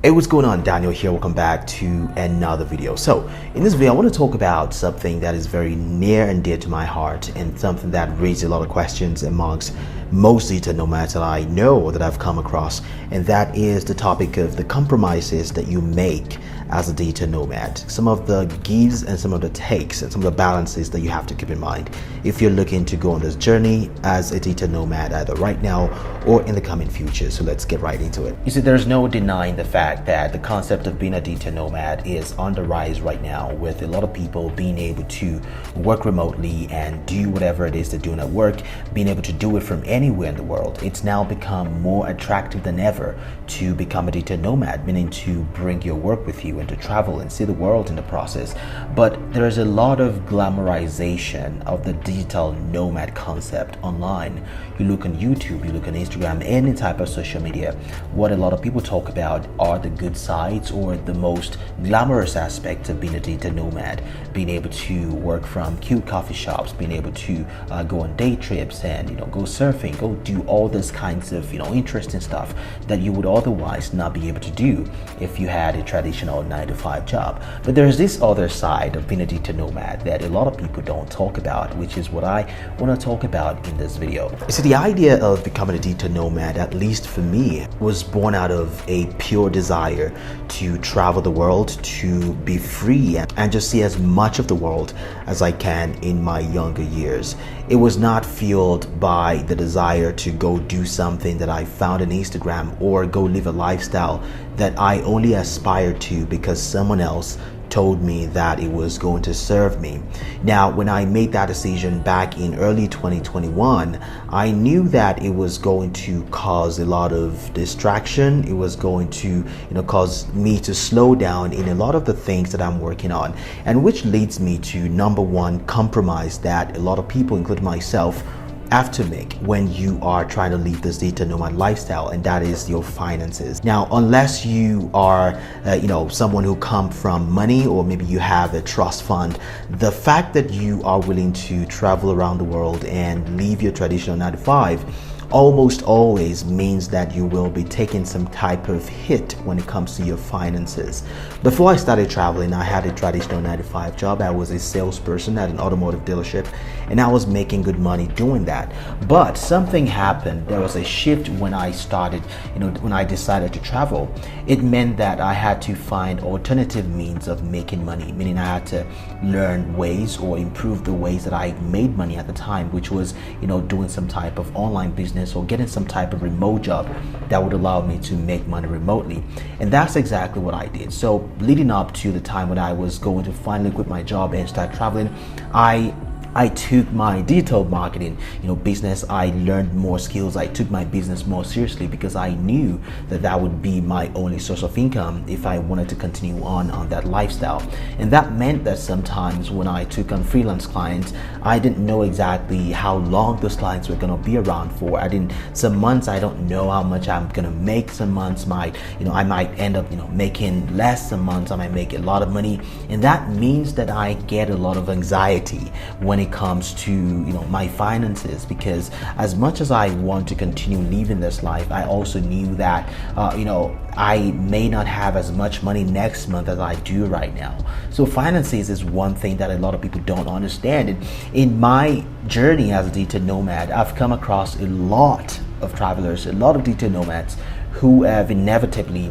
Hey, what's going on? Daniel here. Welcome back to another video. So in this video I want to talk about something that is very near and dear to my heart, and something that raises a lot of questions amongst most digital nomads that I know or that I've come across, and that is the topic of the compromises that you make as a digital nomad. Some of the gives and some of the takes and some of the balances that you have to keep in mind if you're looking to go on this journey as a digital nomad, either right now or in the coming future. So let's get right into it. You see, there's no denying the fact that the concept of being a digital nomad is on the rise right now, with a lot of people being able to work remotely and do whatever it is they're doing at work, being able to do it from anywhere in the world. It's now become more attractive than ever to become a digital nomad, meaning to bring your work with you and to travel and see the world in the process. But there's a lot of glamorization of the digital nomad concept online. You look on YouTube, you look on Instagram, any type of social media, what a lot of people talk about are the good sides or the most glamorous aspects of being a digital nomad, being able to work from cute coffee shops, being able to go on day trips and go surfing, go do all this kinds of interesting stuff that you would otherwise not be able to do if you had a traditional 9-to-5 job. But there's this other side of being a digital nomad that a lot of people don't talk about, which is what I want to talk about in this video. So the idea of becoming a digital nomad, at least for me, was born out of a pure desire to travel the world, to be free and just see as much of the world as I can in my younger years. It was not fueled by the desire to go do something that I found on Instagram or go live a lifestyle that I only aspired to because someone else told me that it was going to serve me. Now, when I made that decision back in early 2021, I knew that it was going to cause a lot of distraction. It was going to, cause me to slow down in a lot of the things that I'm working on, and which leads me to number one compromise that a lot of people, including myself, have to make when you are trying to live this digital nomad lifestyle, and that is your finances. Now, unless you are someone who comes from money, or maybe you have a trust fund, the fact that you are willing to travel around the world and leave your traditional 9-to-5 almost always means that you will be taking some type of hit when it comes to your finances. Before I started traveling, I had a traditional 9-to-5 job. I was a salesperson at an automotive dealership, and I was making good money doing that. But something happened. There was a shift when I started, when I decided to travel. It meant that I had to find alternative means of making money, meaning I had to learn ways or improve the ways that I made money at the time, which was, doing some type of online business or getting some type of remote job that would allow me to make money remotely. And that's exactly what I did. So leading up to the time when I was going to finally quit my job and start traveling, I took my digital marketing, business. I learned more skills. I took my business more seriously because I knew that that would be my only source of income if I wanted to continue on that lifestyle. And that meant that sometimes when I took on freelance clients, I didn't know exactly how long those clients were going to be around for. Some months I don't know how much I'm going to make. Some months I might end up, making less. Some months I might make a lot of money. And that means that I get a lot of anxiety when it comes to my finances, because as much as I want to continue living this life, I also knew that I may not have as much money next month as I do right now. So finances is one thing that a lot of people don't understand. And in my journey as a digital nomad, I've come across a lot of travelers, a lot of digital nomads who have inevitably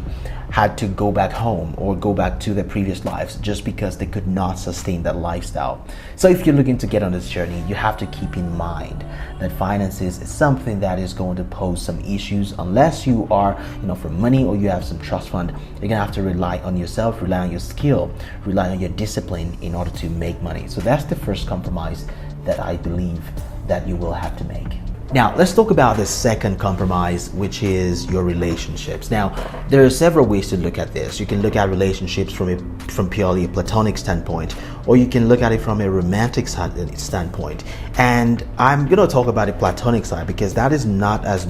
had to go back home or go back to their previous lives just because they could not sustain that lifestyle. So if you're looking to get on this journey, you have to keep in mind that finances is something that is going to pose some issues unless you are, from money or you have some trust fund. You're gonna have to rely on yourself, rely on your skill, rely on your discipline in order to make money. So that's the first compromise that I believe that you will have to make. Now, let's talk about the second compromise, which is your relationships. Now, there are several ways to look at this. You can look at relationships from purely a platonic standpoint, or you can look at it from a romantic standpoint. And I'm going to talk about the platonic side, because that is not as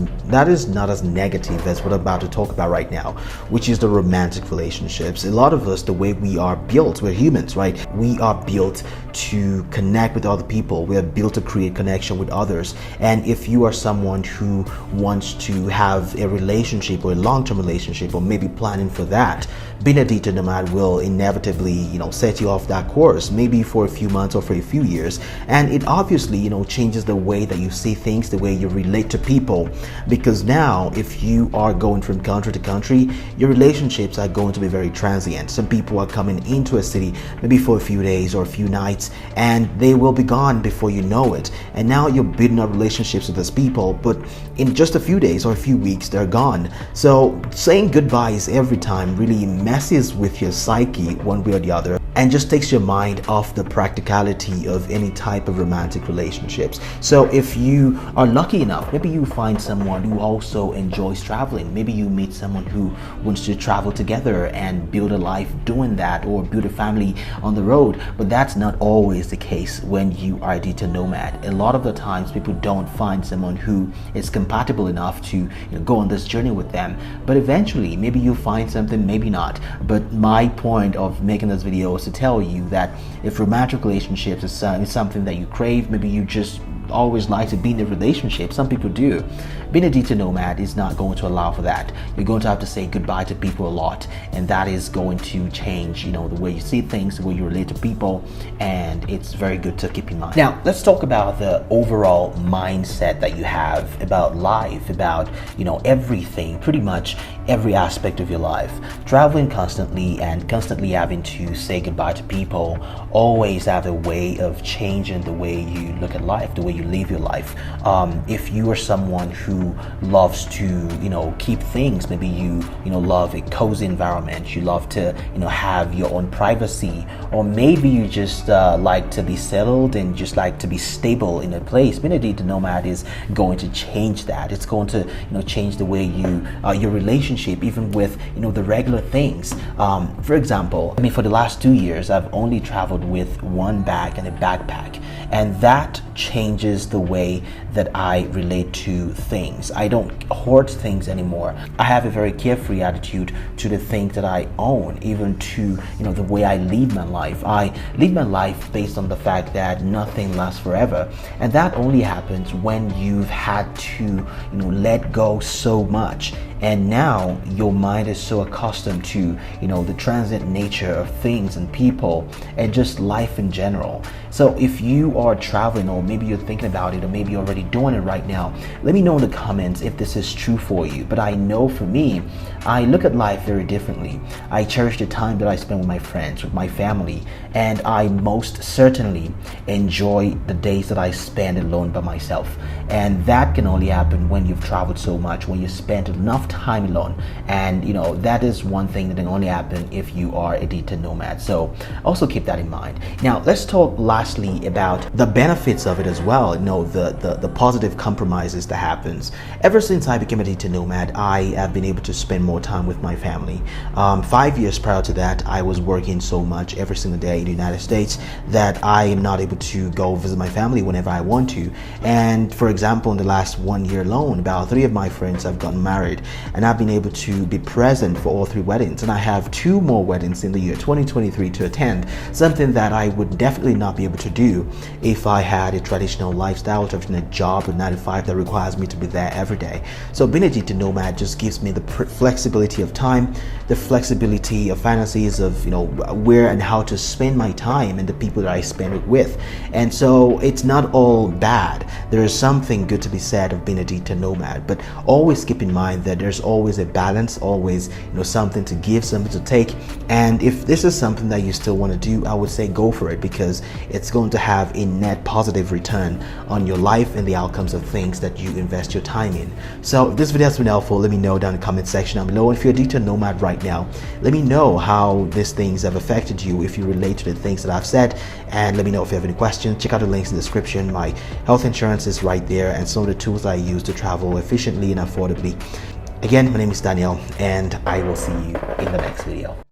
negative as what I'm about to talk about right now, which is the romantic relationships. A lot of us, the way we are built, we're humans, right? We are built to connect with other people. We are built to create connection with others. And if you are someone who wants to have a relationship or a long-term relationship, or maybe planning for that, being a digital nomad will inevitably, set you off that course, maybe for a few months or for a few years. And it obviously, changes the way that you see things, the way you relate to people. Because now, if you are going from country to country, your relationships are going to be very transient. Some people are coming into a city maybe for a few days or a few nights, and they will be gone before you know it. And now you're building up relationships with those people, but in just a few days or a few weeks, they're gone. So saying goodbyes every time really messes with your psyche one way or the other, and just takes your mind off the practicality of any type of romantic relationships. So if you are lucky enough, maybe you find someone who also enjoys traveling. Maybe you meet someone who wants to travel together and build a life doing that, or build a family on the road. But that's not always the case when you are a digital nomad. A lot of the times people don't find someone who is compatible enough to go on this journey with them. But eventually, maybe you find something, maybe not. But my point of making this video is to tell you that if romantic relationships is something that you crave, maybe you just always like to be in a relationship, some people do, being a digital nomad is not going to allow for that. You're going to have to say goodbye to people a lot, and that is going to change the way you see things, the way you relate to people, and it's very good to keep in mind. Now let's talk about the overall mindset that you have about life, about everything, pretty much every aspect of your life. Traveling constantly and constantly having to say goodbye to people always have a way of changing the way you look at life, the way you live your life. If you are someone who loves to keep things, maybe you love a cozy environment, you love to have your own privacy, or maybe you just like to be settled and just like to be stable in a place, being a digital nomad is going to change that. It's going to change the way you your relationship, even with the regular things. For example, for the last 2 years I've only traveled with one bag and a backpack, and that changes the way that I relate to things. I don't hoard things anymore. I have a very carefree attitude to the things that I own, even to the way I live my life. I live my life based on the fact that nothing lasts forever, and that only happens when you've had to let go so much. And now your mind is so accustomed to the transient nature of things and people and just life in general. So if you are traveling, or maybe you're thinking about it, or maybe you're already doing it right now, let me know in the comments if this is true for you. But I know for me, I look at life very differently. I cherish the time that I spend with my friends, with my family, and I most certainly enjoy the days that I spend alone by myself. And that can only happen when you've traveled so much, when you spend enough time alone. And that is one thing that can only happen if you are a digital nomad. So also keep that in mind. Now let's talk lastly about the benefits of it as well. The positive compromises that happens. Ever since I became a digital nomad, I have been able to spend more time with my family. 5 years prior to that, I was working so much every single day in the United States that I am not able to go visit my family whenever I want to. And for example, in the last 1 year alone, about 3 of my friends have gotten married, and I've been able to be present for all 3 weddings, and I have 2 more weddings in the year 2023 to attend, something that I would definitely not be able to do if I had a traditional lifestyle, a job with 9 to 5 that requires me to be there every day. So being a digital nomad just gives me the flexibility of time, the flexibility of fantasies of where and how to spend my time and the people that I spend it with. And so it's not all bad. There is something good to be said of being a digital nomad, but always keep in mind that there's always a balance, always something to give, something to take. And if this is something that you still want to do, I would say go for it, because it's going to have a net positive return on your life and the outcomes of things that you invest your time in. So if this video has been helpful, let me know down in the comment section down below. And if you're a digital nomad right now, let me know how these things have affected you, if you relate to the things that I've said, and let me know if you have any questions. Check out the links in the description. My health insurance is right there, and some of the tools I use to travel efficiently and affordably. Again, my name is Daniel, and I will see you in the next video.